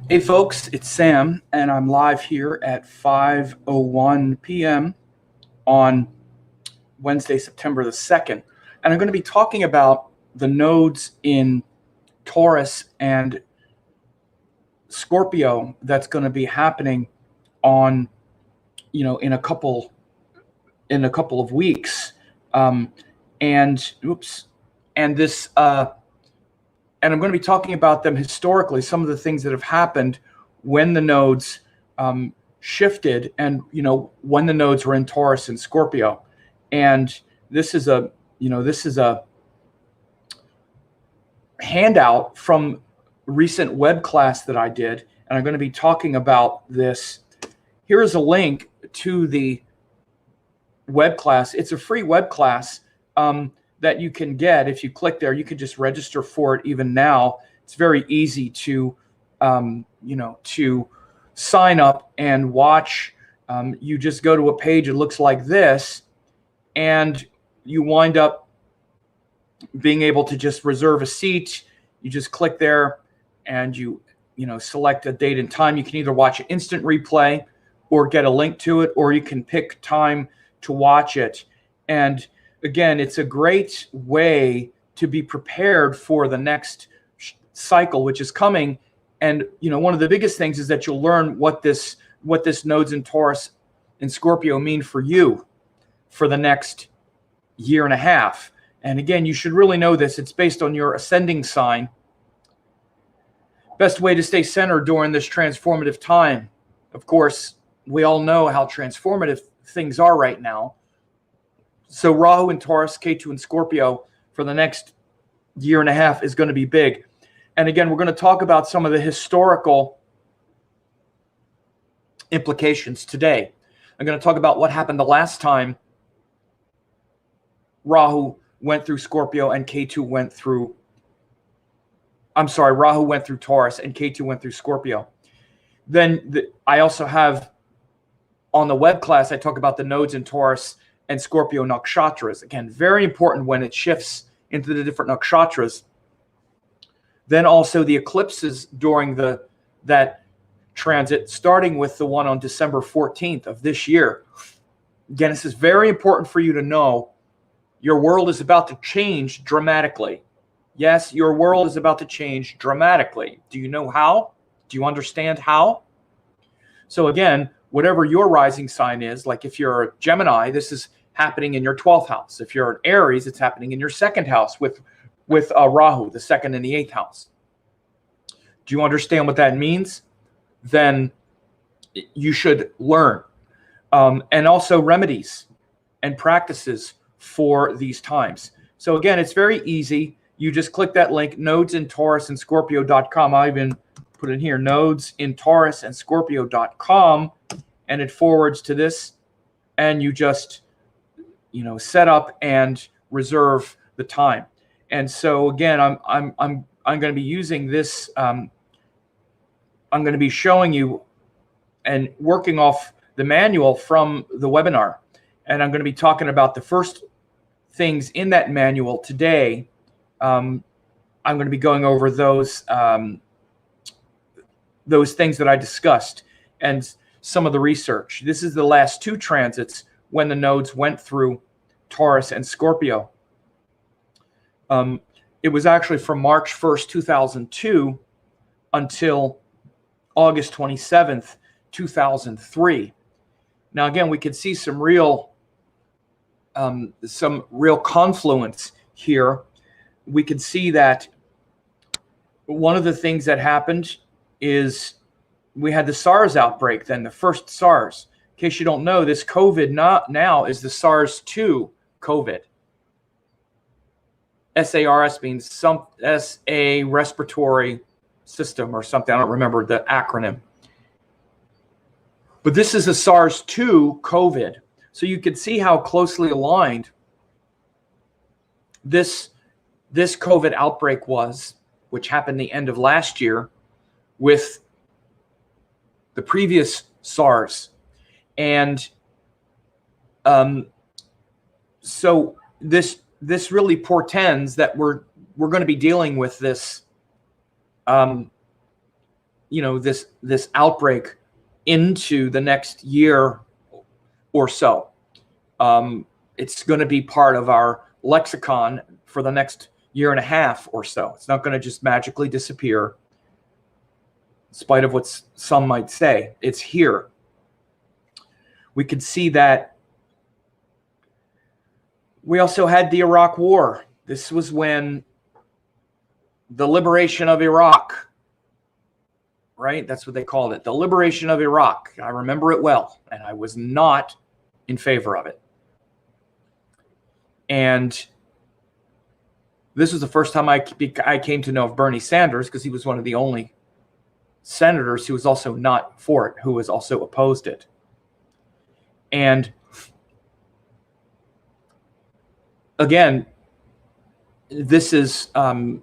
Hey folks, it's Sam, and I'm live here at 5:01 p.m. on Wednesday, September the 2nd. And I'm going to be talking about the nodes in Taurus and Scorpio that's going to be happening on, in a couple of weeks. And this and I'm going to be talking about them historically, some of the things that have happened when the nodes shifted and, when the nodes were in Taurus and Scorpio. And this is a handout from a recent web class that I did, and I'm going to be talking about this. Here is a link to the web class. It's a free web class that you can get. If you click there, you can just register for it even now. It's very easy to, to sign up and watch. You just go to a page, it looks like this, and you wind up being able to just reserve a seat. You just click there and you select a date and time. You can either watch an instant replay or get a link to it, or you can pick time to watch it. And again, it's a great way to be prepared for the next cycle, which is coming. And one of the biggest things is that you'll learn what this nodes in Taurus and Scorpio mean for you for the next year and a half. And again, you should really know this. It's based on your ascending sign. Best way to stay centered during this transformative time. Of course, we all know how transformative things are right now. So Rahu and Taurus, Ketu and Scorpio for the next year and a half is going to be big. And again, we're going to talk about some of the historical implications today. I'm going to talk about what happened the last time Rahu went through Scorpio and Ketu went through, Rahu went through Taurus and Ketu went through Scorpio. Then I also have on the web class, I talk about the nodes in Taurus and Scorpio nakshatras. Again, very important when it shifts into the different nakshatras. Then also the eclipses during that transit, starting with the one on December 14th of this year. Again, this is very important for you to know. Your world is about to change dramatically. Yes, your world is about to change dramatically. Do you know how? Do you understand how? So again, whatever your rising sign is, like if you're a Gemini, this is happening in your 12th house. If you're an Aries, it's happening in your 2nd house with Rahu, the 2nd and the 8th house. Do you understand what that means? Then you should learn. And also remedies and practices for these times. So again, it's very easy. You just click that link, nodes in Taurus and Scorpio.com. I even put it here, nodes in Taurus and Scorpio.com, and it forwards to this, and you just set up and reserve the time. And so again, I'm going to be using this. I'm going to be showing you and working off the manual from the webinar, and I'm going to be talking about the first things in that manual today. I'm going to be going over those things that I discussed and some of the research. This is the last two transits when the nodes went through Taurus and Scorpio. It was actually from March 1st, 2002 until August 27th, 2003. Now, again, we could see some real confluence here. We could see that one of the things that happened is we had the Sars outbreak, then the first SARS. In case you don't know, this COVID now is the SARS-2 COVID. SARS means some SA respiratory system or something. I don't remember the acronym. But this is a SARS-2 COVID. So you can see how closely aligned this COVID outbreak was, which happened the end of last year, with the previous SARS. And so this really portends that we're going to be dealing with this this outbreak into the next year or so. It's going to be part of our lexicon for the next year and a half or so. It's not going to just magically disappear, in spite of what some might say. It's here. We could see that. We also had the Iraq War. This was when the liberation of Iraq, right? That's what they called it, the liberation of Iraq. I remember it well, and I was not in favor of it. And this was the first time I came to know of Bernie Sanders, because he was one of the only senators who was also not for it, who was also opposed it. And again, this is along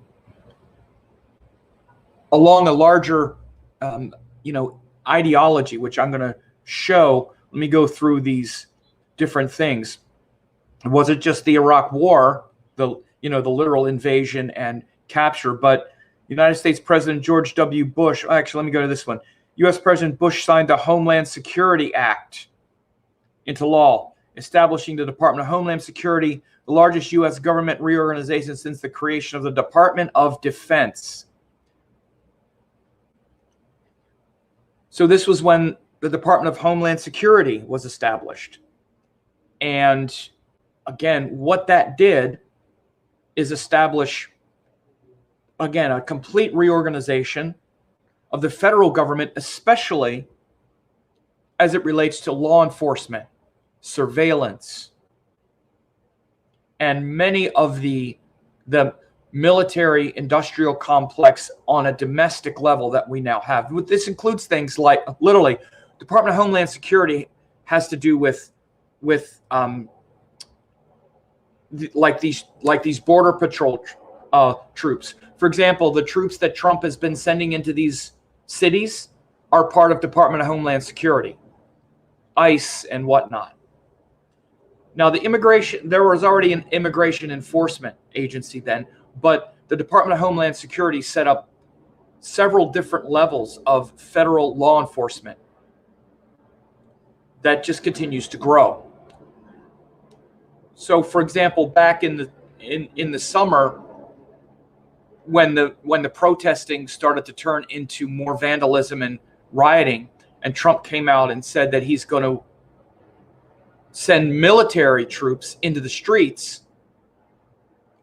a larger, ideology, which I'm going to show. Let me go through these different things. It wasn't just the Iraq War, the literal invasion and capture, but United States President George W. Bush. Actually, let me go to this one. U.S. President Bush signed the Homeland Security Act into law, establishing the Department of Homeland Security, the largest U.S. government reorganization since the creation of the Department of Defense. So this was when the Department of Homeland Security was established. And again, what that did is establish, again, a complete reorganization of the federal government, especially as it relates to law enforcement, surveillance, and many of the military industrial complex on a domestic level that we now have. This includes things like, literally, Department of Homeland Security has to do with like these border patrol troops. For example, the troops that Trump has been sending into these cities are part of Department of Homeland Security, ICE and whatnot. Now, there was already an immigration enforcement agency then, but the Department of Homeland Security set up several different levels of federal law enforcement that just continues to grow. So, for example, back in the summer, when the protesting started to turn into more vandalism and rioting, and Trump came out and said that he's going to send military troops into the streets,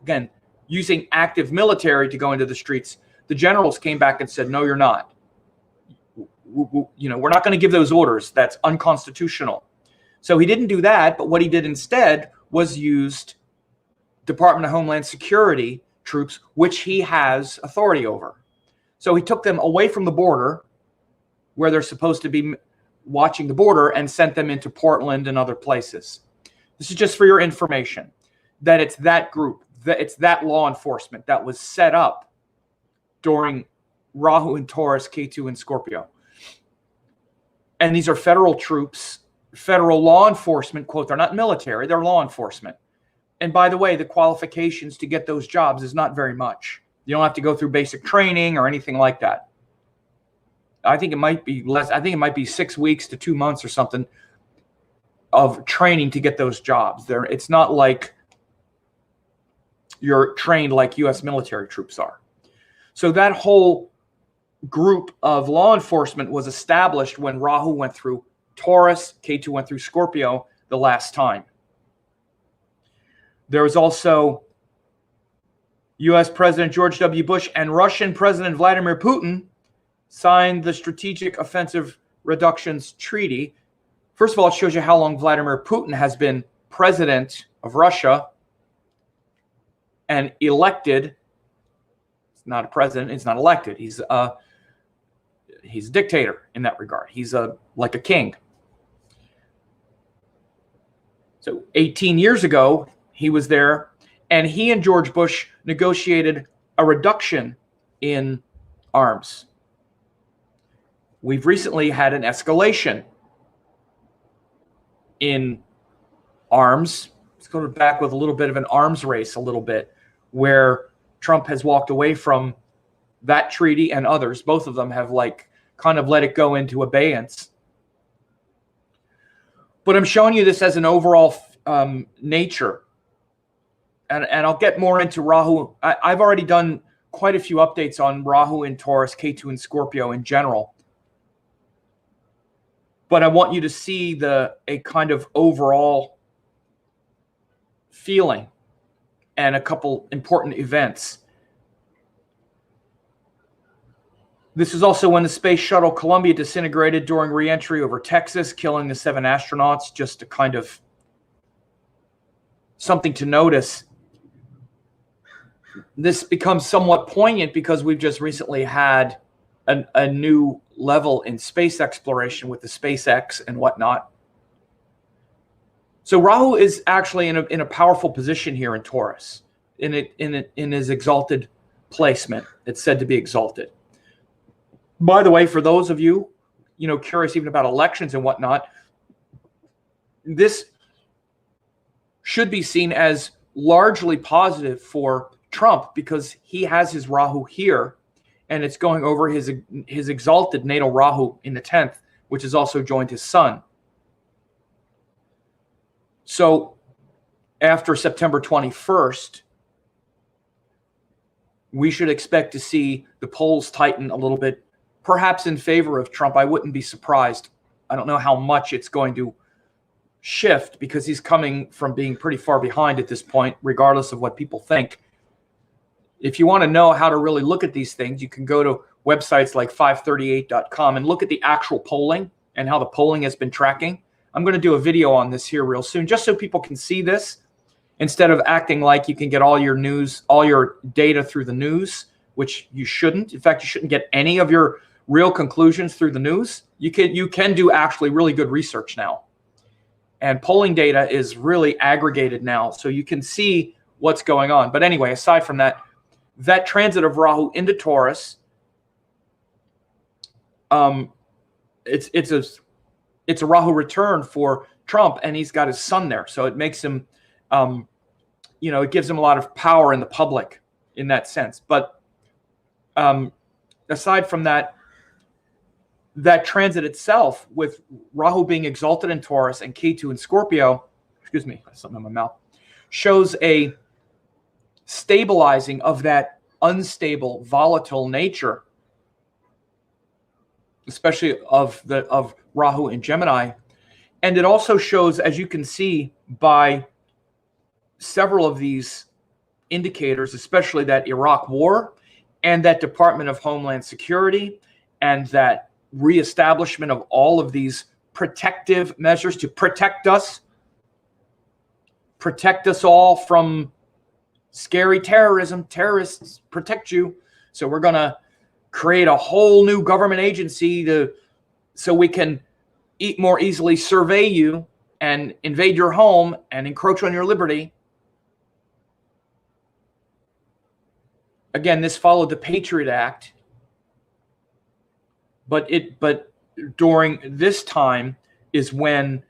again, using active military to go into the streets, the generals came back and said, no, you're not. We're not going to give those orders. That's unconstitutional. So he didn't do that, but what he did instead was used Department of Homeland Security troops, which he has authority over. So he took them away from the border, where they're supposed to be watching the border, and sent them into Portland and other places. This is just for your information, that it's that group, that it's that law enforcement that was set up during Rahu and Taurus, Ketu and Scorpio. And these are federal troops, federal law enforcement, quote, they're not military, they're law enforcement. And by the way, the qualifications to get those jobs is not very much. You don't have to go through basic training or anything like that. I think it might be less. I think it might be 6 weeks to 2 months or something of training to get those jobs. It's not like you're trained like U.S. military troops are. So that whole group of law enforcement was established when Rahu went through Taurus, Ketu went through Scorpio the last time. There was also U.S. President George W. Bush and Russian President Vladimir Putin signed the Strategic Offensive Reductions Treaty. First of all, it shows you how long Vladimir Putin has been president of Russia and elected. He's not a president. He's not elected. He's a dictator in that regard. He's like a king. So 18 years ago, he was there, and he and George Bush negotiated a reduction in arms. We've recently had an escalation in arms. Let's go back with a little bit of an arms race, where Trump has walked away from that treaty, and others. Both of them have kind of let it go into abeyance. But I'm showing you this as an overall nature. And I'll get more into Rahu. I've already done quite a few updates on Rahu and Taurus, Ketu and Scorpio in general. But I want you to see a kind of overall feeling and a couple important events. This is also when the space shuttle Columbia disintegrated during re-entry over Texas, killing the 7 astronauts, just a kind of something to notice. This becomes somewhat poignant because we've just recently had a new level in space exploration with the SpaceX and whatnot. So Rahu is actually in a powerful position here in Taurus, in his exalted placement. It's said to be exalted. By the way, for those of you, curious even about elections and whatnot, this should be seen as largely positive for Trump because he has his Rahu here, and it's going over his exalted natal Rahu in the 10th, which has also joined his sun. So after September 21st, we should expect to see the polls tighten a little bit, perhaps in favor of Trump. I wouldn't be surprised. I don't know how much it's going to shift because he's coming from being pretty far behind at this point, regardless of what people think. If you want to know how to really look at these things, you can go to websites like 538.com and look at the actual polling and how the polling has been tracking. I'm going to do a video on this here real soon, just so people can see this instead of acting like you can get all your news, all your data through the news, which you shouldn't. In fact, you shouldn't get any of your real conclusions through the news. You can do actually really good research now. And polling data is really aggregated now, so you can see what's going on. But anyway, aside from that, that transit of Rahu into Taurus, it's a Rahu return for Trump, and he's got his sun there, so it makes him, it gives him a lot of power in the public in that sense. But aside from that, that transit itself, with Rahu being exalted in Taurus and Ketu in Scorpio, excuse me, something in my mouth, shows a stabilizing of that unstable, volatile nature, especially of Rahu in Gemini. And it also shows, as you can see by several of these indicators, especially that Iraq war and that Department of Homeland Security and that reestablishment of all of these protective measures to protect us all from scary terrorism. Terrorists protect you. So we're going to create a whole new government agency so we can more easily survey you and invade your home and encroach on your liberty. Again, this followed the Patriot Act. But during this time is when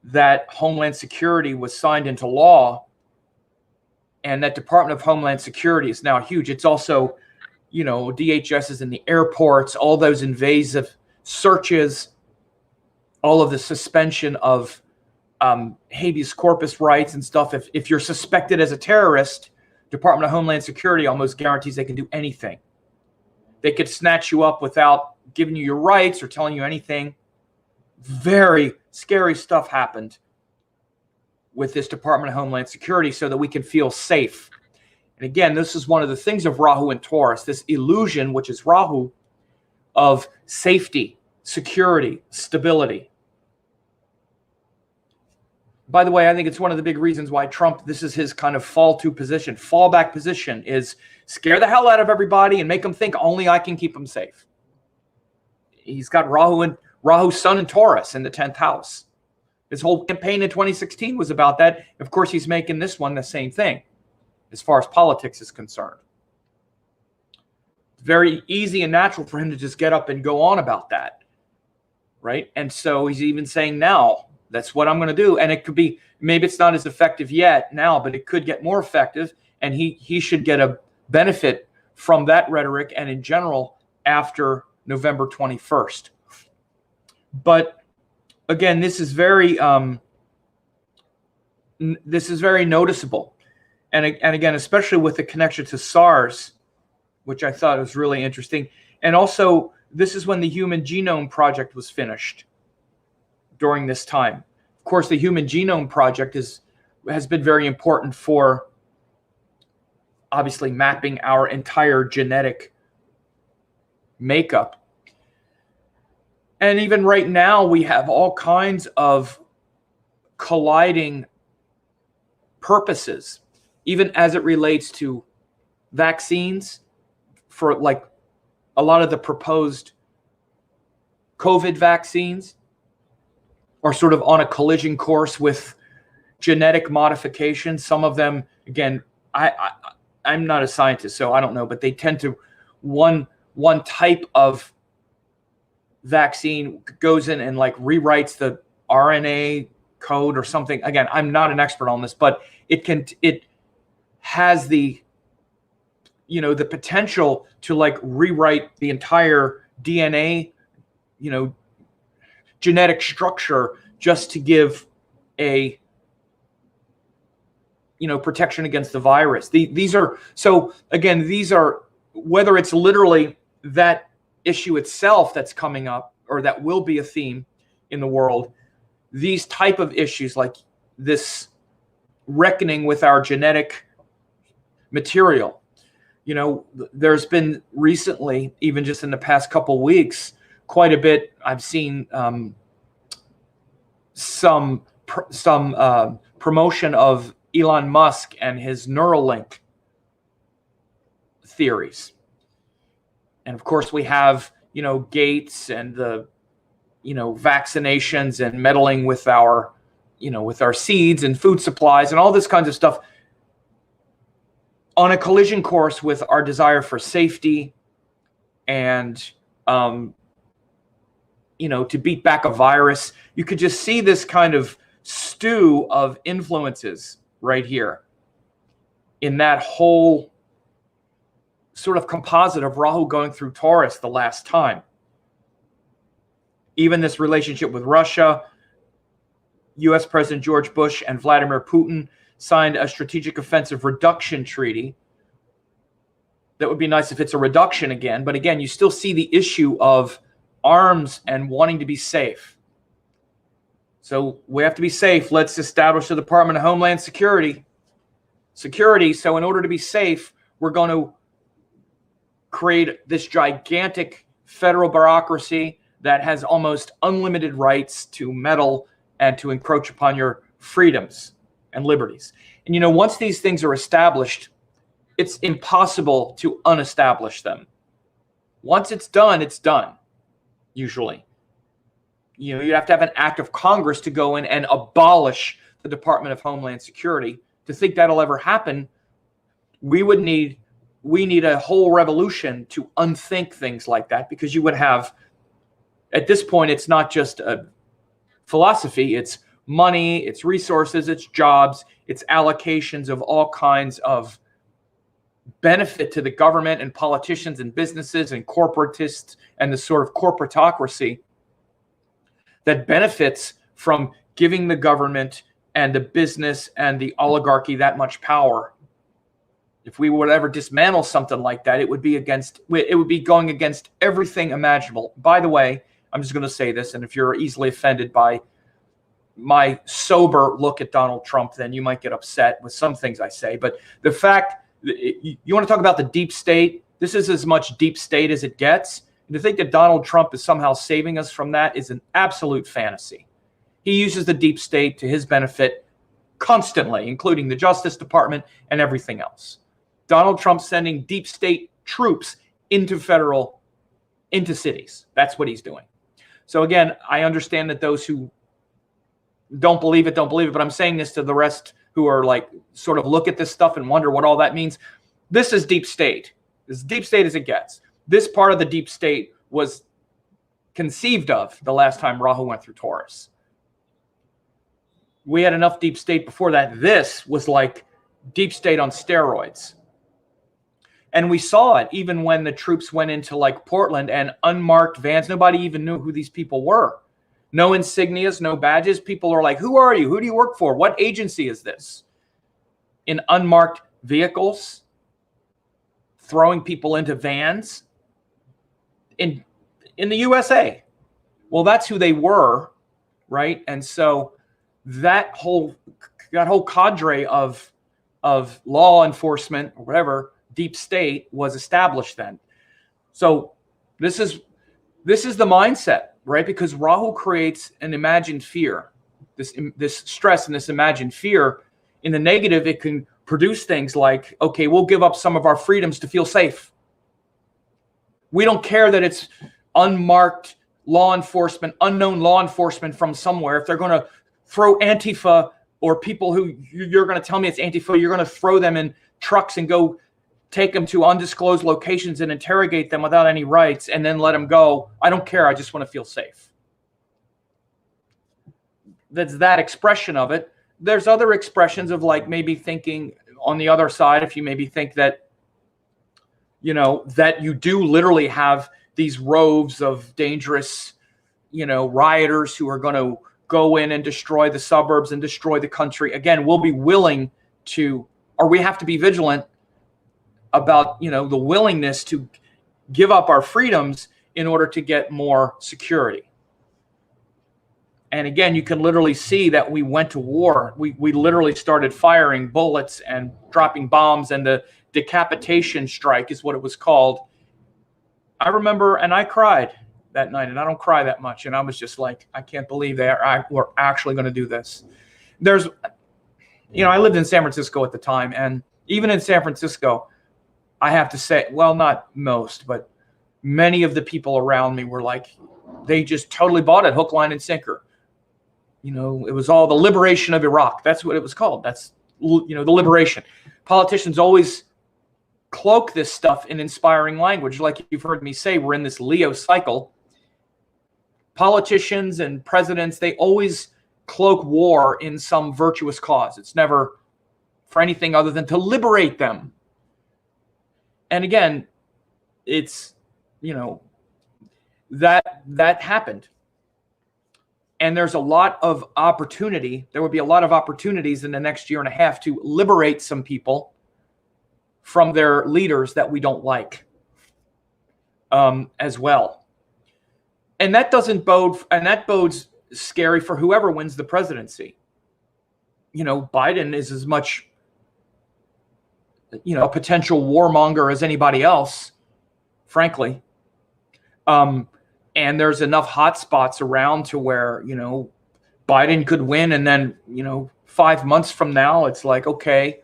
that Homeland Security was signed into law, and that Department of Homeland Security is now huge. It's also, DHS is in the airports, all those invasive searches, all of the suspension of habeas corpus rights and stuff. If you're suspected as a terrorist, Department of Homeland Security almost guarantees they can do anything. They could snatch you up without giving you your rights or telling you anything. Very scary stuff happened with this Department of Homeland Security so that we can feel safe. And again, this is one of the things of Rahu and Taurus, this illusion, which is Rahu, of safety, security, stability. By the way, I think it's one of the big reasons why Trump, this is his kind of fallback position, is scare the hell out of everybody and make them think only I can keep them safe. He's got Rahu's sun and Taurus in the 10th house. His whole campaign in 2016 was about that. Of course, he's making this one the same thing as far as politics is concerned. It's very easy and natural for him to just get up and go on about that, right? And so he's even saying now, that's what I'm going to do. And it could be, maybe it's not as effective yet now, but it could get more effective. And he should get a benefit from that rhetoric and in general after November 21st. But again, this is very noticeable. And again, especially with the connection to SARS, which I thought was really interesting. And also, this is when the Human Genome Project was finished during this time. Of course, the Human Genome Project has been very important for obviously mapping our entire genetic makeup. And even right now, we have all kinds of colliding purposes, even as it relates to vaccines. For like a lot of the proposed COVID vaccines are sort of on a collision course with genetic modification. Some of them, again, I'm not a scientist, so I don't know, but they tend to one type of vaccine goes in and like rewrites the RNA code or something. Again, I'm not an expert on this, but it has the potential to like rewrite the entire DNA, genetic structure just to give a, protection against the virus. These are, whether it's literally that issue itself that's coming up or that will be a theme in the world, these type of issues like this reckoning with our genetic material. There's been recently, even just in the past couple weeks, quite a bit. I've seen some promotion of Elon Musk and his Neuralink theories. And of course, we have, Gates and the, vaccinations and meddling with our, with our seeds and food supplies and all this kinds of stuff, on a collision course with our desire for safety and, to beat back a virus. You could just see this kind of stew of influences right here in that whole sort of composite of Rahu going through Taurus the last time. Even this relationship with Russia, U.S. President George Bush and Vladimir Putin signed a strategic offensive reduction treaty. That would be nice if it's a reduction again. But again, you still see the issue of arms and wanting to be safe. So we have to be safe. Let's establish the Department of Homeland Security. So in order to be safe, we're going to create this gigantic federal bureaucracy that has almost unlimited rights to meddle and to encroach upon your freedoms and liberties. And once these things are established, it's impossible to unestablish them. Once it's done, usually. You have to have an act of Congress to go in and abolish the Department of Homeland Security. To think that'll ever happen, we need a whole revolution to unthink things like that, because you would have, at this point, it's not just a philosophy, it's money, it's resources, it's jobs, it's allocations of all kinds of benefit to the government and politicians and businesses and corporatists and the sort of corporatocracy that benefits from giving the government and the business and the oligarchy that much power. If we would ever dismantle something like that, it would be going against everything imaginable. By the way, I'm just going to say this, and if you're easily offended by my sober look at Donald Trump, then you might get upset with some things I say. But the fact, you want to talk about the deep state, this is as much deep state as it gets. And to think that Donald Trump is somehow saving us from that is an absolute fantasy. He uses the deep state to his benefit constantly, including the Justice Department and everything else. Donald Trump sending deep state troops into cities. That's what he's doing. So again, I understand that those who don't believe it, but I'm saying this to the rest who are like, sort of look at this stuff and wonder what all that means. This is deep state. As deep state as it gets. This part of the deep state was conceived of the last time Rahu went through Taurus. We had enough deep state before that. This was like deep state on steroids. And we saw it even when the troops went into like Portland and unmarked vans. Nobody even knew who these people were. No insignias, no badges. People are like, who are you? Who do you work for? What agency is this? In unmarked vehicles, throwing people into vans in the USA. Well, that's who they were, right? And so that whole cadre of law enforcement or whatever, deep state, was established then. So this is the mindset, right? Because Rahu creates an imagined fear, this stress and this imagined fear. In the negative, it can produce things like, okay, we'll give up some of our freedoms to feel safe. We don't care that it's unmarked law enforcement, unknown law enforcement from somewhere. If they're going to throw Antifa or people who you're going to tell me it's Antifa, you're going to throw them in trucks and go take them to undisclosed locations and interrogate them without any rights and then let them go. I don't care. I just want to feel safe. That's that expression of it. There's other expressions of like maybe thinking on the other side, if you maybe think that, you know, that you do literally have these roves of dangerous, you know, rioters who are going to go in and destroy the suburbs and destroy the country. Again, we'll be willing to, or we have to be vigilant about, you know, the willingness to give up our freedoms in order to get more security. And again, you can literally see that we went to war. We literally started firing bullets and dropping bombs, and the decapitation strike is what it was called. I remember, and I cried that night, and I don't cry that much. And I was just like, I can't believe we're actually going to do this. There's, you know, I lived in San Francisco at the time, and even in San Francisco, I have to say, well, not most, but many of the people around me were like, they just totally bought it, hook, line, and sinker. You know, it was all the liberation of Iraq. That's what it was called. That's, you know, the liberation. Politicians always cloak this stuff in inspiring language. Like you've heard me say, we're in this Leo cycle. Politicians and presidents, they always cloak war in some virtuous cause. It's never for anything other than to liberate them. And again, it's, you know, that happened. And there's a lot of opportunity. There would be a lot of opportunities in the next year and a half to liberate some people from their leaders that we don't like as well. And that doesn't bode, and that bodes scary for whoever wins the presidency. You know, Biden is as much, you know, a potential warmonger as anybody else, frankly. And there's enough hot spots around to where, you know, Biden could win. And then, you know, 5 months from now, it's like, okay,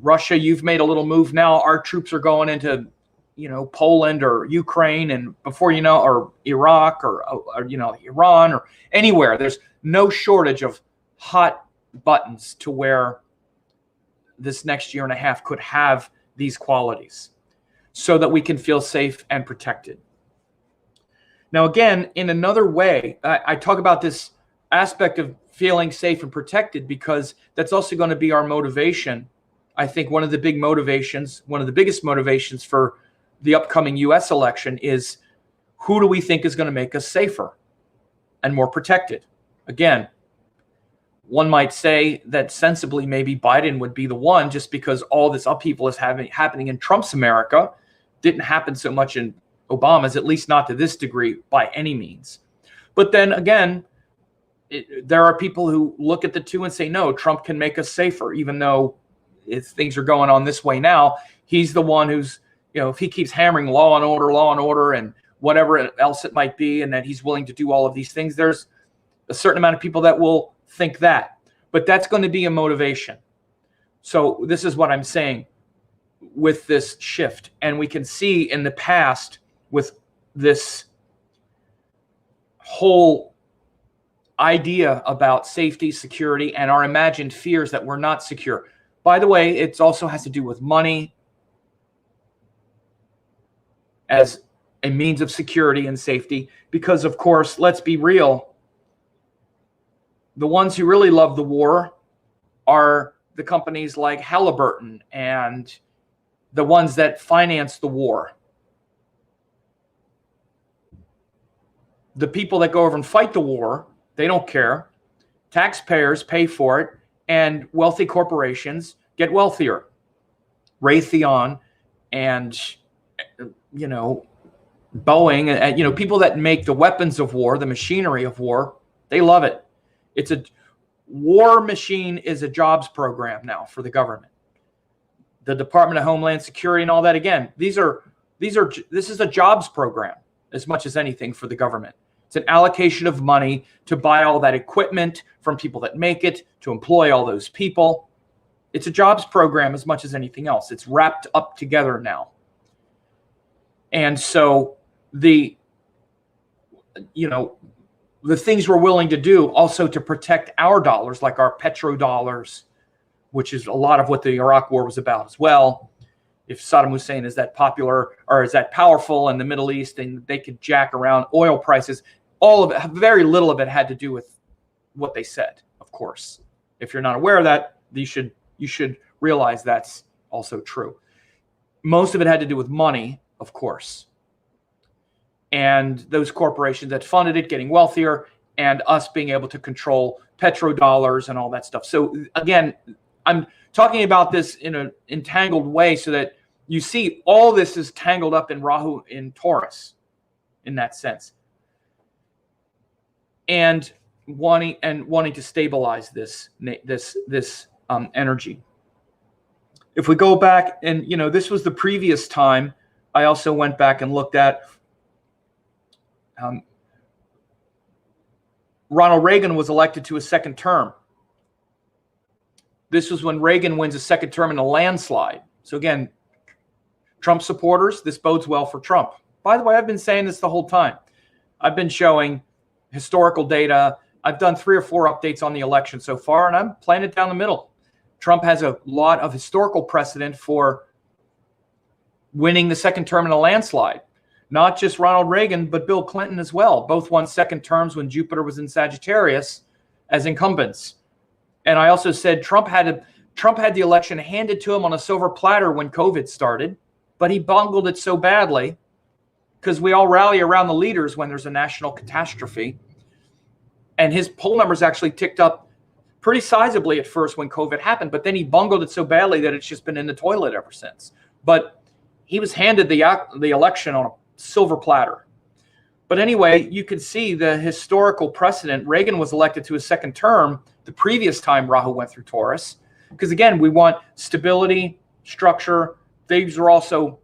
Russia, you've made a little move now. Our troops are going into, you know, Poland or Ukraine. And before you know, or Iraq or you know, Iran or anywhere, there's no shortage of hot buttons to where this next year and a half could have these qualities so that we can feel safe and protected. Now, again, in another way, I talk about this aspect of feeling safe and protected because that's also going to be our motivation. I think one of the big motivations, one of the biggest motivations for the upcoming U.S. election is who do we think is going to make us safer and more protected? Again, one might say that sensibly maybe Biden would be the one just because all this upheaval is happening in Trump's America. Didn't happen so much in Obama's, at least not to this degree by any means. But then again, there are people who look at the two and say, no, Trump can make us safer, even though things are going on this way now. He's the one who's, you know, if he keeps hammering law and order and whatever else it might be, and that he's willing to do all of these things, there's a certain amount of people that will think that. But that's going to be a motivation. So this is what I'm saying with this shift. And we can see in the past with this whole idea about safety, security, and our imagined fears that we're not secure. By the way, it also has to do with money as a means of security and safety. Because, of course, let's be real, the ones who really love the war are the companies like Halliburton and the ones that finance the war. The people that go over and fight the war, they don't care. Taxpayers pay for it, and wealthy corporations get wealthier. Raytheon and, Boeing, and, people that make the weapons of war, the machinery of war, they love it. It's a war machine is a jobs program now for the government. The Department of Homeland Security and all that, again, this is a jobs program as much as anything for the government. It's an allocation of money to buy all that equipment from people that make it, to employ all those people. It's a jobs program as much as anything else. It's wrapped up together now. And so the things we're willing to do also to protect our dollars, like our petrodollars, which is a lot of what the Iraq War was about as well. If Saddam Hussein is that popular or is that powerful in the Middle East, and they could jack around oil prices, all of it, very little of it had to do with what they said, of course. If you're not aware of that, you should realize that's also true. Most of it had to do with money, of course. And those corporations that funded it getting wealthier, and us being able to control petrodollars and all that stuff. So again, I'm talking about this in an entangled way so that you see all this is tangled up in Rahu in Taurus in that sense. And wanting to stabilize this energy. If we go back and, this was the previous time, I also went back and looked at Ronald Reagan was elected to a second term. This was when Reagan wins a second term in a landslide. So again, Trump supporters, this bodes well for Trump. By the way, I've been saying this the whole time. I've been showing historical data. I've done 3 or 4 updates on the election so far, and I'm playing it down the middle. Trump has a lot of historical precedent for winning the second term in a landslide. Not just Ronald Reagan, but Bill Clinton as well. Both won second terms when Jupiter was in Sagittarius as incumbents. And I also said Trump had the election handed to him on a silver platter when COVID started, but he bungled it so badly, because we all rally around the leaders when there's a national catastrophe. And his poll numbers actually ticked up pretty sizably at first when COVID happened, but then he bungled it so badly that it's just been in the toilet ever since. But he was handed the election on a silver platter. But anyway, you can see the historical precedent. Reagan was elected to his second term the previous time Rahu went through Taurus. Because again, we want stability, structure. These are also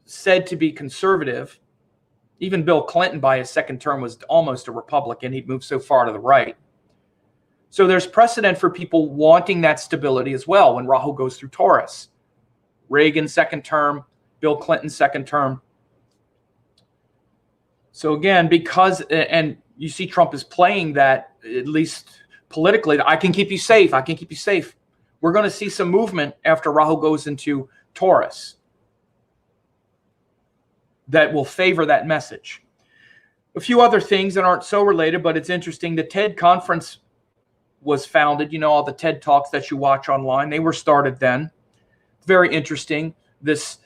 said to be conservative. Even Bill Clinton, by his second term, was almost a Republican. He'd moved so far to the right. So there's precedent for people wanting that stability as well when Rahu goes through Taurus. Reagan second term, Bill Clinton second term. So again, because, and you see Trump is playing that, at least politically, I can keep you safe. I can keep you safe. We're going to see some movement after Rahu goes into Taurus that will favor that message. A few other things that aren't so related, but it's interesting. The TED conference was founded, all the TED Talks that you watch online, they were started then. Very interesting. This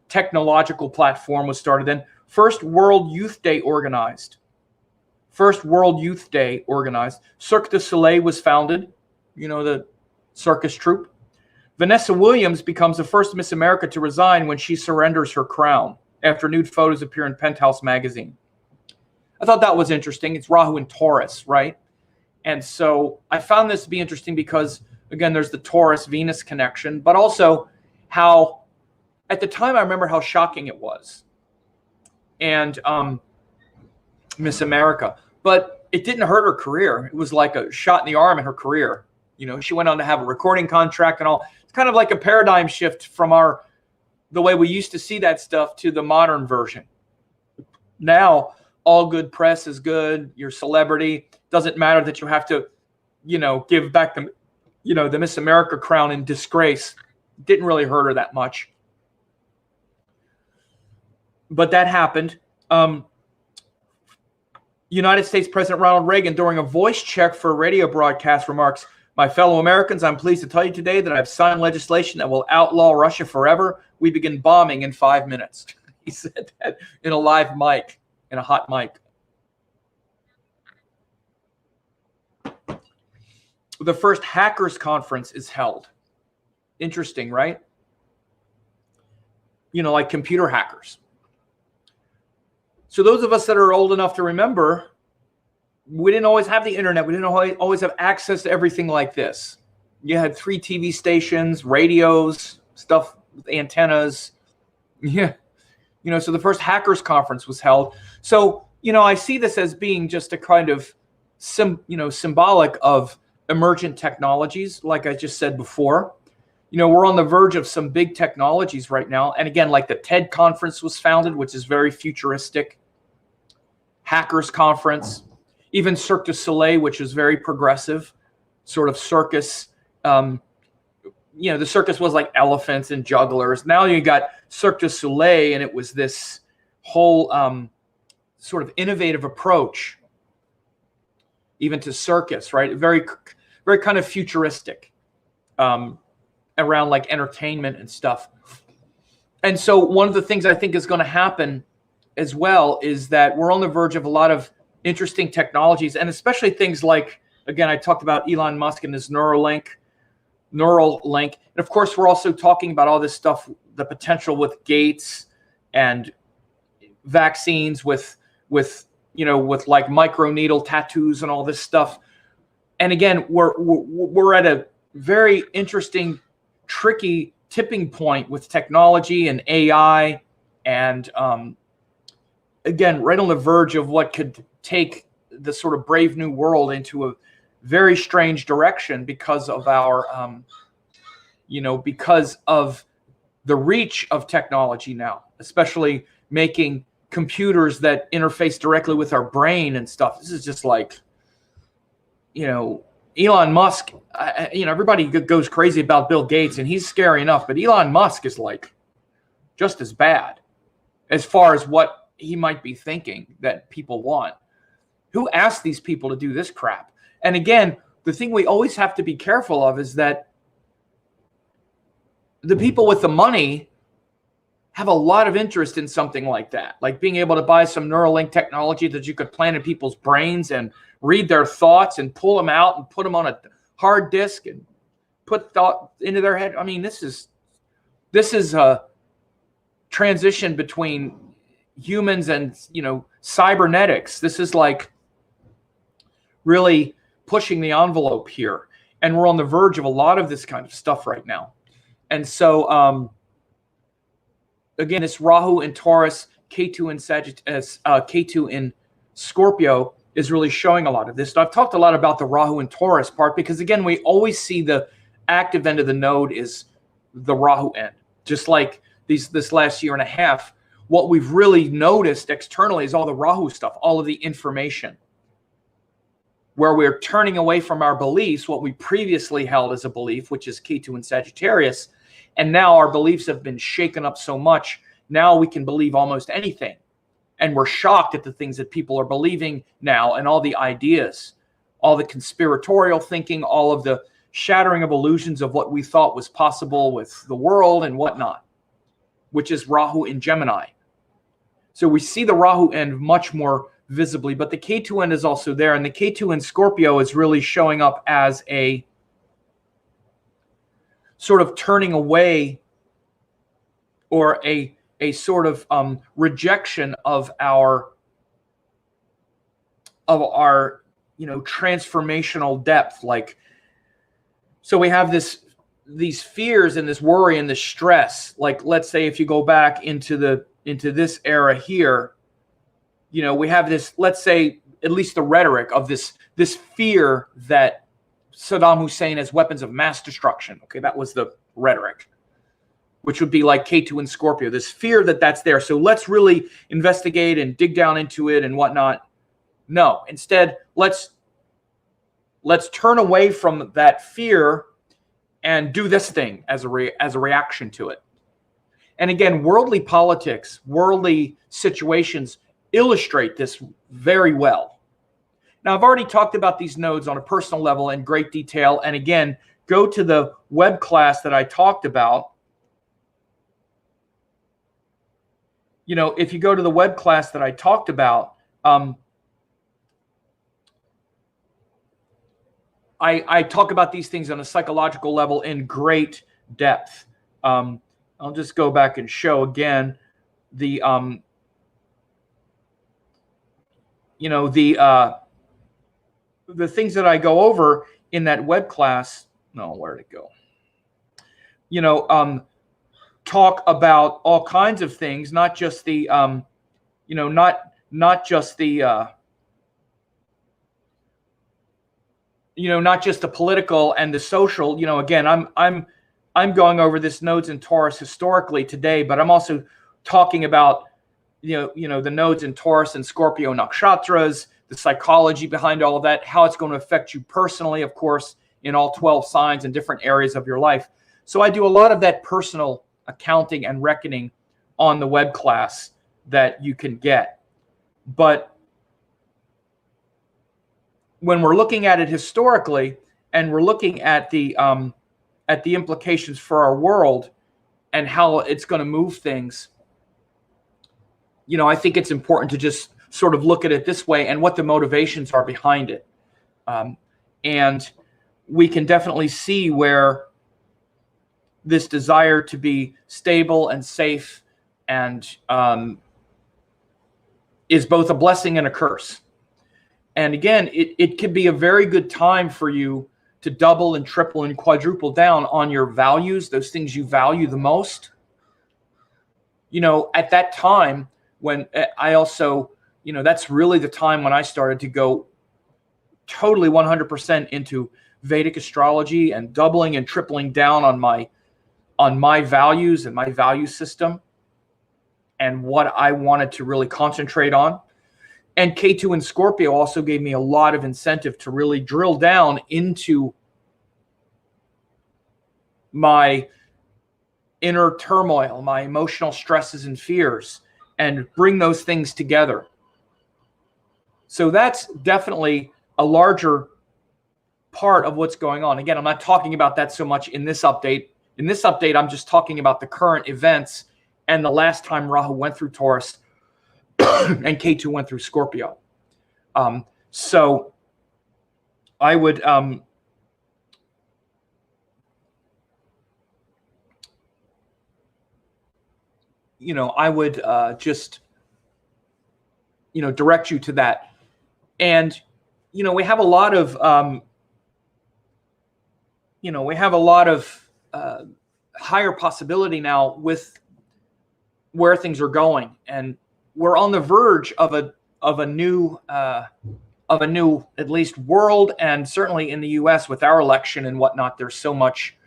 technological platform was started then. First World Youth Day organized. Cirque du Soleil was founded, the circus troupe. Vanessa Williams becomes the first Miss America to resign when she surrenders her crown after nude photos appear in Penthouse magazine. I thought that was interesting. It's Rahu and Taurus, right? And so I found this to be interesting because, again, there's the Taurus-Venus connection, but also how, at the time, I remember how shocking it was. And Miss America. But it didn't hurt her career. It was like a shot in the arm in her career. She went on to have a recording contract and all. It's kind of like a paradigm shift from the way we used to see that stuff to the modern version. Now, all good press is good. Your celebrity. Doesn't matter that you have to, give back the Miss America crown in disgrace. Didn't really hurt her that much. But that happened. United States President Ronald Reagan, during a voice check for a radio broadcast, remarks, My fellow Americans, I'm pleased to tell you today that I've signed legislation that will outlaw Russia forever. We begin bombing in 5 minutes. He said that in a live mic, in a hot mic. The first hackers conference is held. Interesting, right? You know, like computer hackers. So those of us that are old enough to remember, we didn't always have the internet. We didn't always have access to everything like this. You had 3 TV stations, radios, stuff with antennas. Yeah. You know, so the first hackers conference was held. So, you know, I see this as being just a kind of, symbolic of emergent technologies, like I just said before. You know, we're on the verge of some big technologies right now. And again, like the TED conference was founded, which is very futuristic. Hackers conference. Even Cirque du Soleil, which is very progressive, sort of circus. You know, the circus was like elephants and jugglers. Now you got Cirque du Soleil, and it was this whole sort of innovative approach, even to circus, right? Very, very kind of futuristic around like entertainment and stuff. And so one of the things I think is going to happen as well is that we're on the verge of a lot of interesting technologies, and especially things like, again, I talked about Elon Musk and his Neuralink. And of course, we're also talking about all this stuff, the potential with Gates and vaccines with like microneedle tattoos and all this stuff. And again, we're at a very interesting, tricky tipping point with technology and AI, and again, right on the verge of what could take the sort of brave new world into a very strange direction because of our, because of the reach of technology now, especially making computers that interface directly with our brain and stuff. This is just like, Elon Musk, everybody goes crazy about Bill Gates, and he's scary enough, but Elon Musk is like just as bad as far as what he might be thinking that people want. Who asked these people to do this crap? And again, the thing we always have to be careful of is that the people with the money have a lot of interest in something like that, like being able to buy some Neuralink technology that you could plant in people's brains and read their thoughts and pull them out and put them on a hard disk and put thought into their head. I mean, this is a transition between humans and, cybernetics. This is like really pushing the envelope here. And we're on the verge of a lot of this kind of stuff right now. And so, again, it's Rahu and Taurus, Ketu and Sagittarius, Ketu in Scorpio is really showing a lot of this. So I've talked a lot about the Rahu and Taurus part because, again, we always see the active end of the node is the Rahu end. Just like this last year and a half, what we've really noticed externally is all the Rahu stuff, all of the information, where we're turning away from our beliefs, what we previously held as a belief, which is Ketu and Sagittarius. And now our beliefs have been shaken up so much, now we can believe almost anything. And we're shocked at the things that people are believing now and all the ideas, all the conspiratorial thinking, all of the shattering of illusions of what we thought was possible with the world and whatnot, which is Rahu in Gemini. So we see the Rahu end much more visibly, but the Ketu end is also there. And the Ketu in Scorpio is really showing up as a sort of turning away or a sort of rejection of our transformational depth. Like, so we have these fears and this worry and this stress. Like, let's say if you go back into this era here, we have this, let's say, at least the rhetoric of this fear that Saddam Hussein has weapons of mass destruction. Okay, that was the rhetoric, which would be like Ketu and Scorpio, this fear that's there. So let's really investigate and dig down into it and whatnot. No, instead, let's turn away from that fear and do this thing as a reaction to it. And again, worldly politics, worldly situations illustrate this very well. Now, I've already talked about these nodes on a personal level in great detail. And again, go to the web class that I talked about. If you go to the web class that I talked about, I talk about these things on a psychological level in great depth. I'll just go back and show again the things that I go over in that web class. No, where'd it go? Talk about all kinds of things, not just the not just the not just the political and the social. Again, I'm going over this nodes in Taurus historically today, but I'm also talking about the nodes in Taurus and Scorpio nakshatras, the psychology behind all of that, how it's going to affect you personally, of course, in all 12 signs and different areas of your life. So I do a lot of that personal accounting and reckoning on the web class that you can get. But when we're looking at it historically, and we're looking at the implications for our world and how it's going to move things, I think it's important to just sort of look at it this way and what the motivations are behind it. And we can definitely see where this desire to be stable and safe and is both a blessing and a curse. And again, it could be a very good time for you to double and triple and quadruple down on your values, those things you value the most. At that time when I also, that's really the time when I started to go totally 100% into Vedic astrology and doubling and tripling down on my values and my value system and what I wanted to really concentrate on. And Ketu and Scorpio also gave me a lot of incentive to really drill down into my inner turmoil, my emotional stresses and fears, and bring those things together. So that's definitely a larger part of what's going on. Again, I'm not talking about that so much in this update. In this update, I'm just talking about the current events and the last time Rahu went through Taurus and Ketu went through Scorpio. So I would just direct you to that. And we have a lot of higher possibility now with where things are going, and we're on the verge of a new at least world, and certainly in the U.S. with our election and whatnot. There's so much.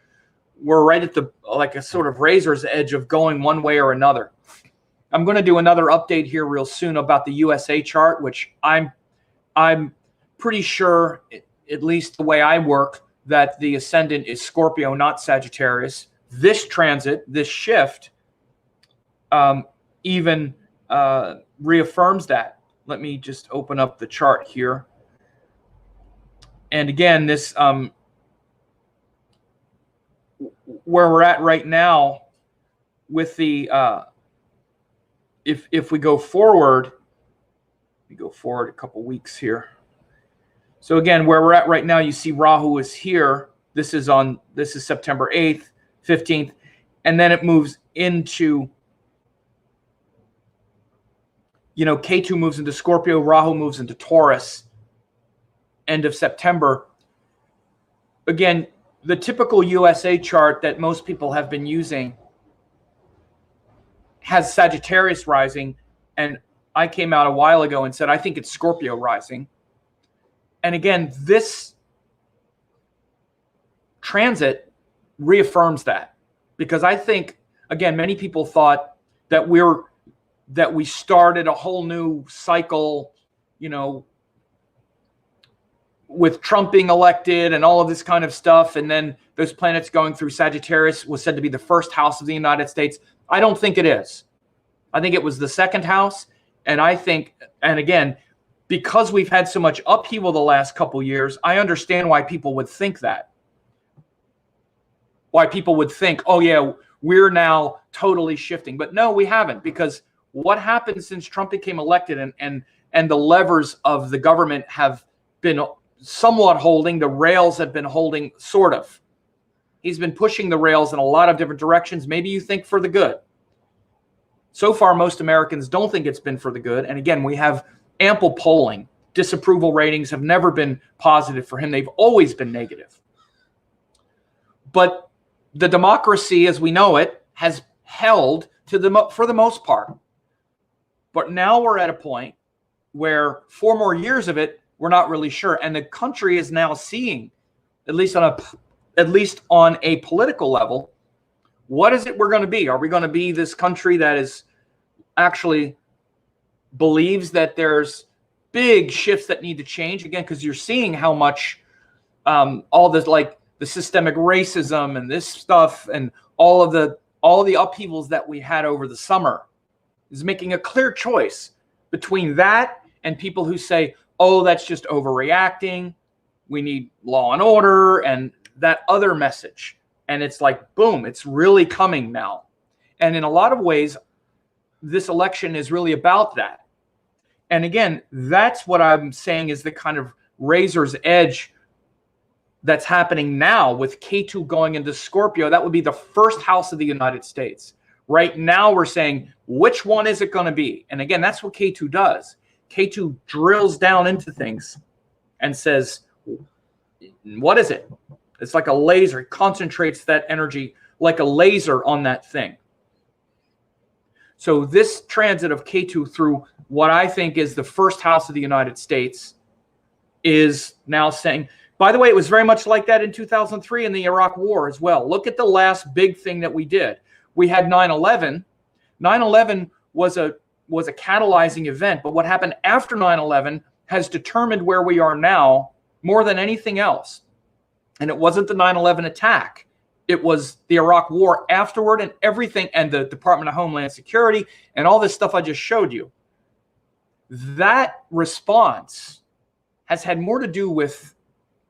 We're right at like a sort of razor's edge of going one way or another. I'm going to do another update here real soon about the USA chart, which I'm pretty sure, at least the way I work, that the ascendant is Scorpio, not Sagittarius. This transit, this shift, even reaffirms that. Let me just open up the chart here. And again, this where we're at right now with the if we go forward, a couple weeks here. So again, where we're at right now, you see Rahu is here. This is September 8th, 15th, and then it moves into, Ketu moves into Scorpio, Rahu moves into Taurus, end of September. Again, the typical USA chart that most people have been using has Sagittarius rising, and I came out a while ago and said I think it's Scorpio rising. And again, this transit reaffirms that, because I think, again, many people thought that we started a whole new cycle, with Trump being elected and all of this kind of stuff, and then those planets going through Sagittarius was said to be the first house of the United States. I don't think it is. I think it was the second house. And I think, and again, because we've had so much upheaval the last couple years, I understand why people would think that. Why people would think, oh yeah, we're now totally shifting. But no, we haven't, because what happened since Trump became elected and the levers of the government have been somewhat holding, the rails have been holding, sort of. He's been pushing the rails in a lot of different directions. Maybe you think for the good. So far, most Americans don't think it's been for the good. And again, we have ample polling. Disapproval ratings have never been positive for him. They've always been negative. But the democracy as we know it has held for the most part. But now we're at a point where 4 more years of it, we're not really sure. And the country is now seeing, at least on a political level, what is it we're going to be? Are we going to be this country that is actually believes that there's big shifts that need to change? Again, because you're seeing how much all this, like the systemic racism and this stuff and all the upheavals that we had over the summer is making a clear choice between that and people who say, oh, that's just overreacting. We need law and order and that other message. And it's like, boom, it's really coming now. And in a lot of ways, this election is really about that. And again, that's what I'm saying is the kind of razor's edge that's happening now with Ketu going into Scorpio. That would be the first house of the United States. Right now, we're saying, which one is it going to be? And again, that's what Ketu does. Ketu drills down into things and says, what is it? It's like a laser. It concentrates that energy like a laser on that thing. So this transit of Ketu through what I think is the first house of the United States is now saying, by the way, it was very much like that in 2003 in the Iraq War as well. Look at the last big thing that we did. We had 9/11. 9/11 was a catalyzing event, but what happened after 9/11 has determined where we are now more than anything else. And it wasn't the 9/11 attack. It was the Iraq War afterward and everything, and the Department of Homeland Security and all this stuff I just showed you. That response has had more to do with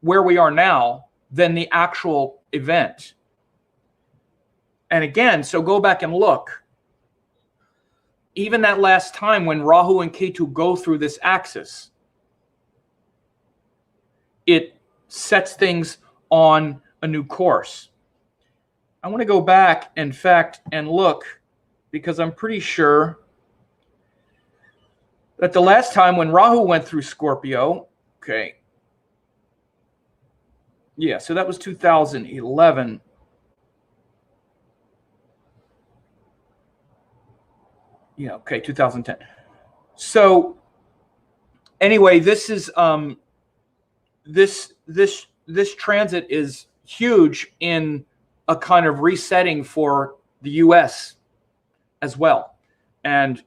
where we are now than the actual event. And again, so go back and look. Even that last time when Rahu and Ketu go through this axis, it sets things on a new course. I want to go back, in fact, and look, because I'm pretty sure that the last time when Rahu went through Scorpio, okay, yeah, so that was 2011. Yeah, okay, 2010. So anyway, this is this transit is huge in a kind of resetting for the US as well. And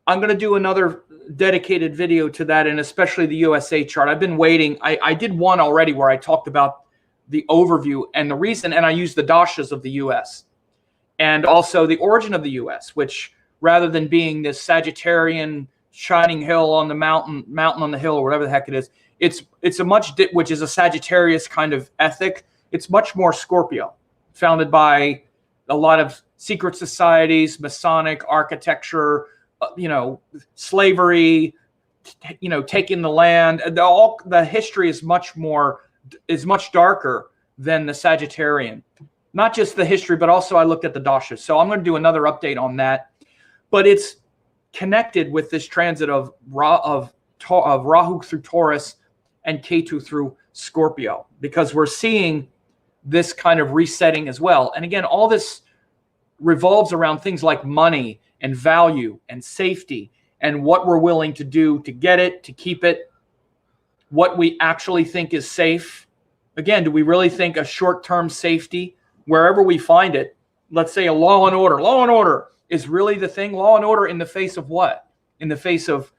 I'm going to do another dedicated video to that, and especially the USA chart. I've been waiting. I did one already where I talked about the overview and the reason, and I used the dashas of the US and also the origin of the US, which rather than being this Sagittarian shining hill on the mountain on the hill, or whatever the heck it is, it's a much, which is a Sagittarius kind of ethic. It's much more Scorpio, founded by a lot of secret societies, Masonic architecture, slavery, taking the land. The history is much darker than the Sagittarian. Not just the history, but also I looked at the dashas. So I'm going to do another update on that. But it's connected with this transit of Rahu through Taurus and Ketu through Scorpio, because we're seeing this kind of resetting as well. And again, all this revolves around things like money and value and safety and what we're willing to do to get it, to keep it, what we actually think is safe. Again, do we really think a short-term safety, wherever we find it, let's say a law and order is really the thing? Law and order in the face of what? In the face of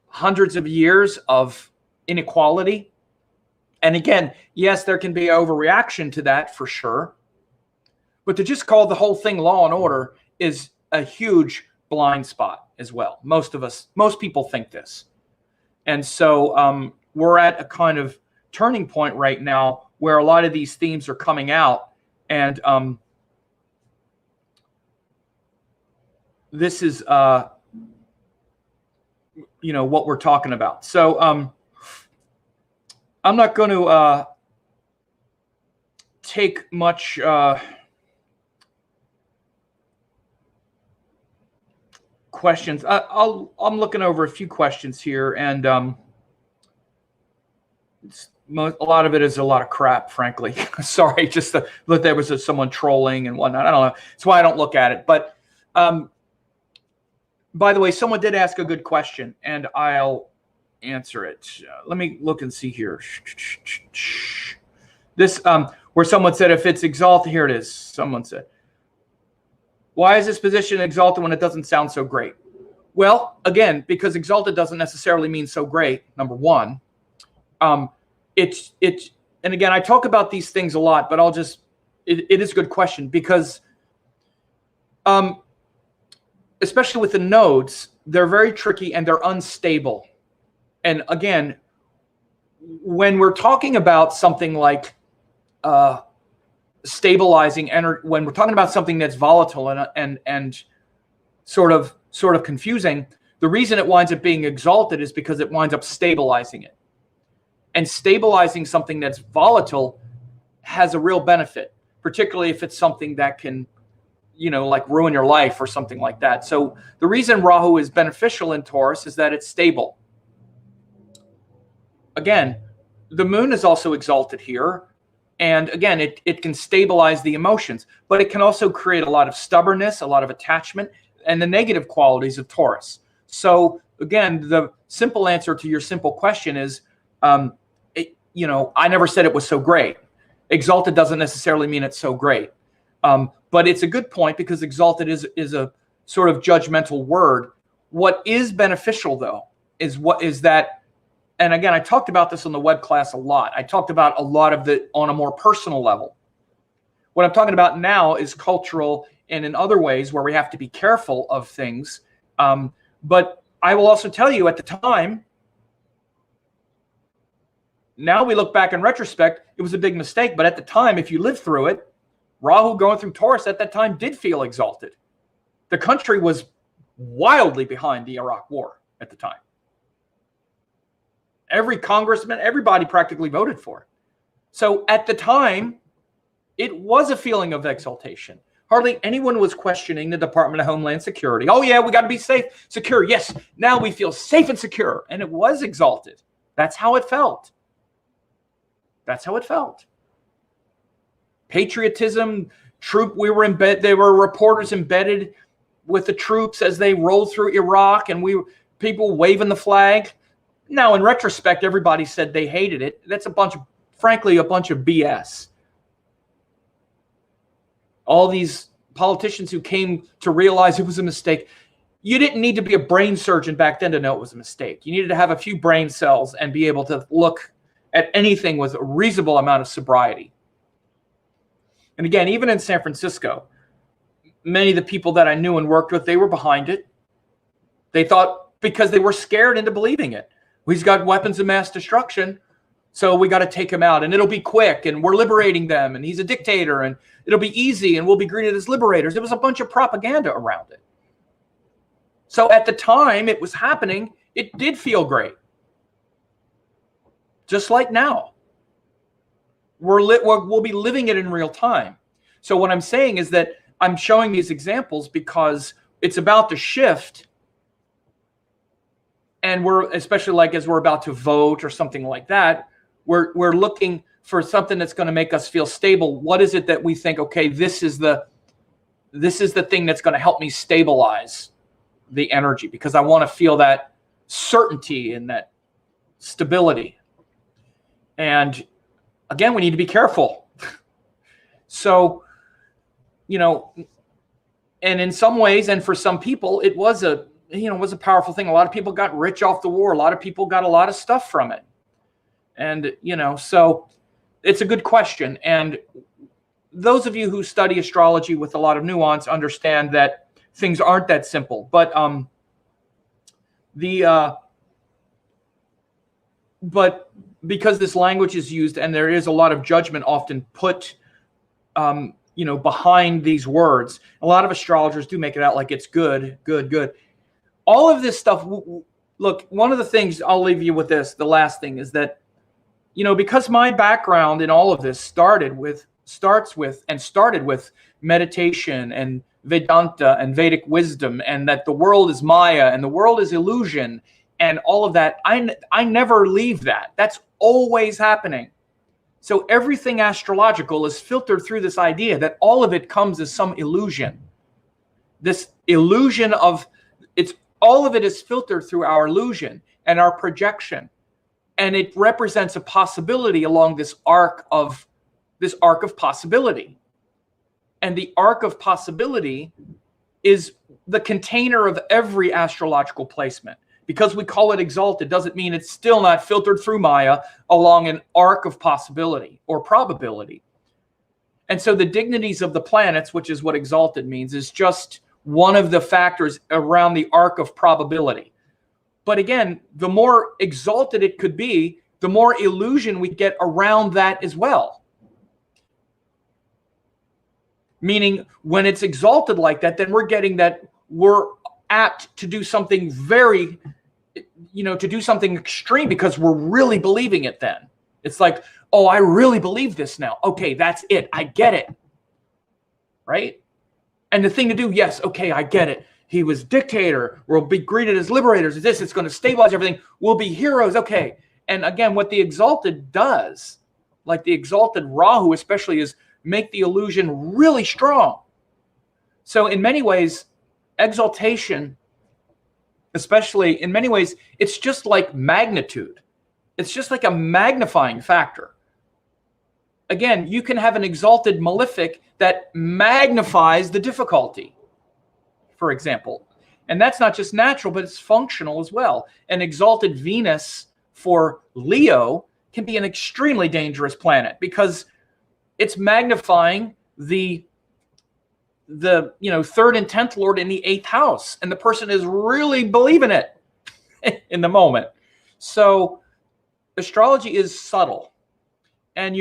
hundreds of years of inequality. And again, yes, there can be overreaction to that for sure. But to just call the whole thing law and order is a huge blind spot as well. Most people think this. And so we're at a kind of turning point right now where a lot of these themes are coming out. And this is, you know, what we're talking about. So I'm not going to take much questions. I'm looking over a few questions here, and a lot of it is a lot of crap, frankly. Sorry, just that there was someone trolling and whatnot. I don't know. That's why I don't look at it. But by the way, someone did ask a good question, and I'll answer it. Let me look and see here. This where someone said if it's exalted, here it is. Someone said, why is this position exalted when it doesn't sound so great? Well, again, because exalted doesn't necessarily mean so great, number one. It's and again, I talk about these things a lot, but I'll just, it is a good question because especially with the nodes, they're very tricky and they're unstable. And again, when we're talking about something like stabilizing energy, when we're talking about something that's volatile and sort of confusing, the reason it winds up being exalted is because it winds up stabilizing it. And stabilizing something that's volatile has a real benefit, particularly if it's something that can, you know, like ruin your life or something like that. So the reason Rahu is beneficial in Taurus is that it's stable. Again, the moon is also exalted here. And again, it can stabilize the emotions, but it can also create a lot of stubbornness, a lot of attachment, and the negative qualities of Taurus. So again, the simple answer to your simple question is, you know, I never said it was so great. Exalted doesn't necessarily mean it's so great. But it's a good point because exalted is a sort of judgmental word. What is beneficial, though, is that, and again, I talked about this in the web class a lot. I talked about a lot of the on a more personal level. What I'm talking about now is cultural and in other ways where we have to be careful of things. But I will also tell you at the time, now we look back in retrospect, it was a big mistake. But at the time, if you lived through it, Rahu going through Taurus at that time did feel exalted. The country was wildly behind the Iraq war at the time. Every congressman, everybody practically voted for it. So at the time, it was a feeling of exaltation. Hardly anyone was questioning the Department of Homeland Security. Oh yeah, we got to be safe, secure. Yes, now we feel safe and secure. And it was exalted. That's how it felt. That's how it felt. Patriotism, we were there were reporters embedded with the troops as they rolled through Iraq, and people waving the flag. Now, in retrospect, everybody said they hated it. That's frankly, a bunch of BS. All these politicians who came to realize it was a mistake. You didn't need to be a brain surgeon back then to know it was a mistake. You needed to have a few brain cells and be able to look at anything with a reasonable amount of sobriety. And again, even in San Francisco, many of the people that I knew and worked with, they were behind it. They thought because they were scared into believing it. He's got weapons of mass destruction, so we got to take him out, and it'll be quick, and we're liberating them, and he's a dictator, and it'll be easy, and we'll be greeted as liberators. There was a bunch of propaganda around it. So at the time it was happening, it did feel great. Just like now. We'll be living it in real time. So what I'm saying is that I'm showing these examples because it's about to shift. And we're, especially like as we're about to vote or something like that, we're looking for something that's going to make us feel stable. What is it that we think, okay, this is the thing that's going to help me stabilize the energy, because I want to feel that certainty and that stability. And again, we need to be careful. So, you know, and in some ways, and for some people, it was a powerful thing. A lot of people got rich off the war. A lot of people got a lot of stuff from it. And, you know, so it's a good question. And those of you who study astrology with a lot of nuance understand that things aren't that simple. But but because this language is used and there is a lot of judgment often put, behind these words, a lot of astrologers do make it out like it's good. All of this stuff. Look, one of the things I'll leave you with this, the last thing is that, because my background in all of this started with meditation and Vedanta and Vedic wisdom, and that the world is Maya and the world is illusion and all of that. I never leave that. That's always happening. So everything astrological is filtered through this idea that all of it comes as some illusion. This illusion of all of it is filtered through our illusion and our projection. And it represents a possibility along this arc of possibility. And the arc of possibility is the container of every astrological placement. Because we call it exalted doesn't mean it's still not filtered through Maya along an arc of possibility or probability. And so the dignities of the planets, which is what exalted means, is just one of the factors around the arc of probability. But again, the more exalted it could be, the more illusion we get around that as well. Meaning when it's exalted like that, then we're getting that we're apt to do something to do something extreme because we're really believing it then. It's like, oh, I really believe this now. Okay, that's it. I get it. Right? And the thing to do, yes, okay, I get it. He was dictator. We'll be greeted as liberators. It's going to stabilize everything. We'll be heroes. Okay. And again, what the exalted does, like the exalted Rahu especially, is make the illusion really strong. So in many ways, exaltation, especially in many ways, it's just like magnitude. It's just like a magnifying factor. Again, you can have an exalted malefic that magnifies the difficulty, for example. And that's not just natural, but it's functional as well. An exalted Venus for Leo can be an extremely dangerous planet because it's magnifying the third and 10th lord in the 8th house, and the person is really believing it in the moment. So astrology is subtle, and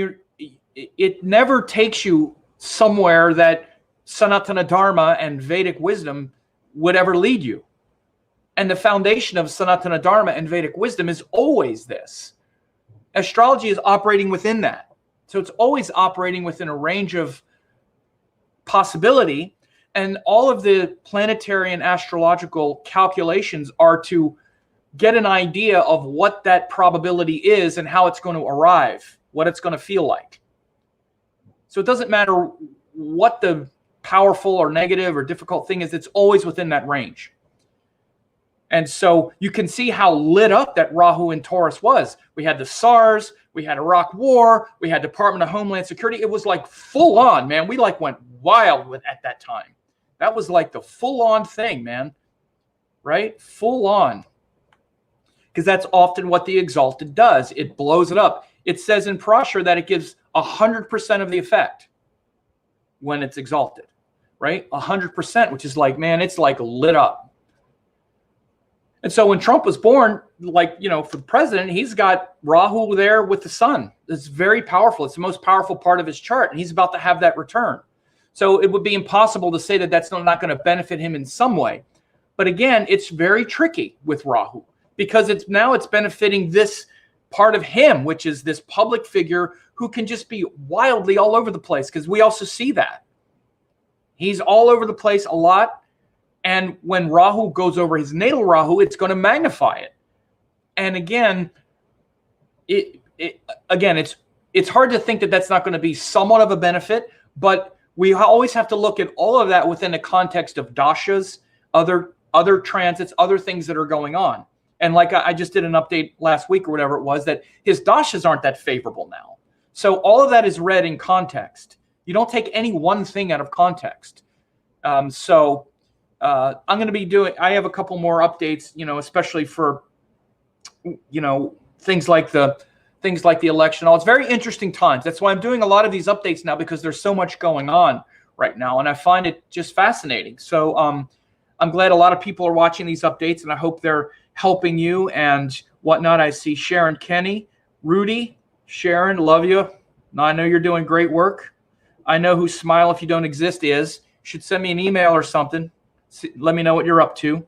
it never takes you somewhere that Sanatana Dharma and Vedic wisdom would ever lead you. And the foundation of Sanatana Dharma and Vedic wisdom is always this. Astrology is operating within that. So it's always operating within a range of possibility, and all of the planetary and astrological calculations are to get an idea of what that probability is and how it's going to arrive, what it's going to feel like. So it doesn't matter what the powerful or negative or difficult thing is, it's always within that range. And so you can see how lit up that Rahu and Taurus was. We had the SARS, we had Iraq War, we had Department of Homeland Security. It was like full on, man. We like went wild at that time. That was like the full on thing, man. Right? Full on. Because that's often what the exalted does. It blows it up. It says in Prashar that it gives 100% of the effect when it's exalted. Right? 100%, which is like, man, it's like lit up. And so when Trump was born, for the president, he's got Rahu there with the sun. It's very powerful. It's the most powerful part of his chart, and he's about to have that return. So it would be impossible to say that that's not going to benefit him in some way. But again, it's very tricky with Rahu because it's benefiting this part of him, which is this public figure who can just be wildly all over the place, because we also see that. He's all over the place a lot. And when Rahu goes over his natal Rahu, it's going to magnify it. And again, it's hard to think that that's not going to be somewhat of a benefit, but we always have to look at all of that within the context of dashas, other transits, other things that are going on. And like I just did an update last week or whatever it was, that his dashas aren't that favorable now. So all of that is read in context. You don't take any one thing out of context. I'm going to be I have a couple more updates, especially for, things like the election. It's very interesting times. That's why I'm doing a lot of these updates now, because there's so much going on right now, and I find it just fascinating. So I'm glad a lot of people are watching these updates, and I hope they're helping you. And whatnot. I see Sharon, Kenny, Rudy, Sharon, love you. I know you're doing great work. I know who Smile If You Don't Exist is. You should send me an email or something. Let me know what you're up to.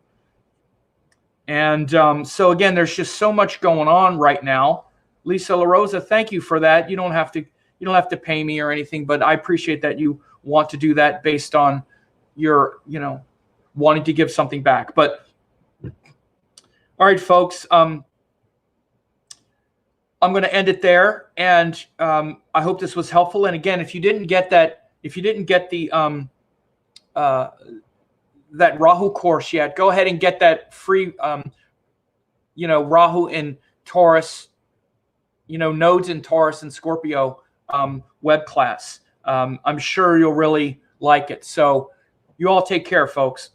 And so again, there's just so much going on right now. Lisa La Rosa, thank you for that. You don't have to pay me or anything, but I appreciate that you want to do that based on your, wanting to give something back. But all right, folks, I'm going to end it there, and I hope this was helpful. And again, if you didn't get the that Rahu course yet, go ahead and get that free, Rahu in Taurus, nodes in Taurus and Scorpio web class. I'm sure you'll really like it. So you all take care, folks.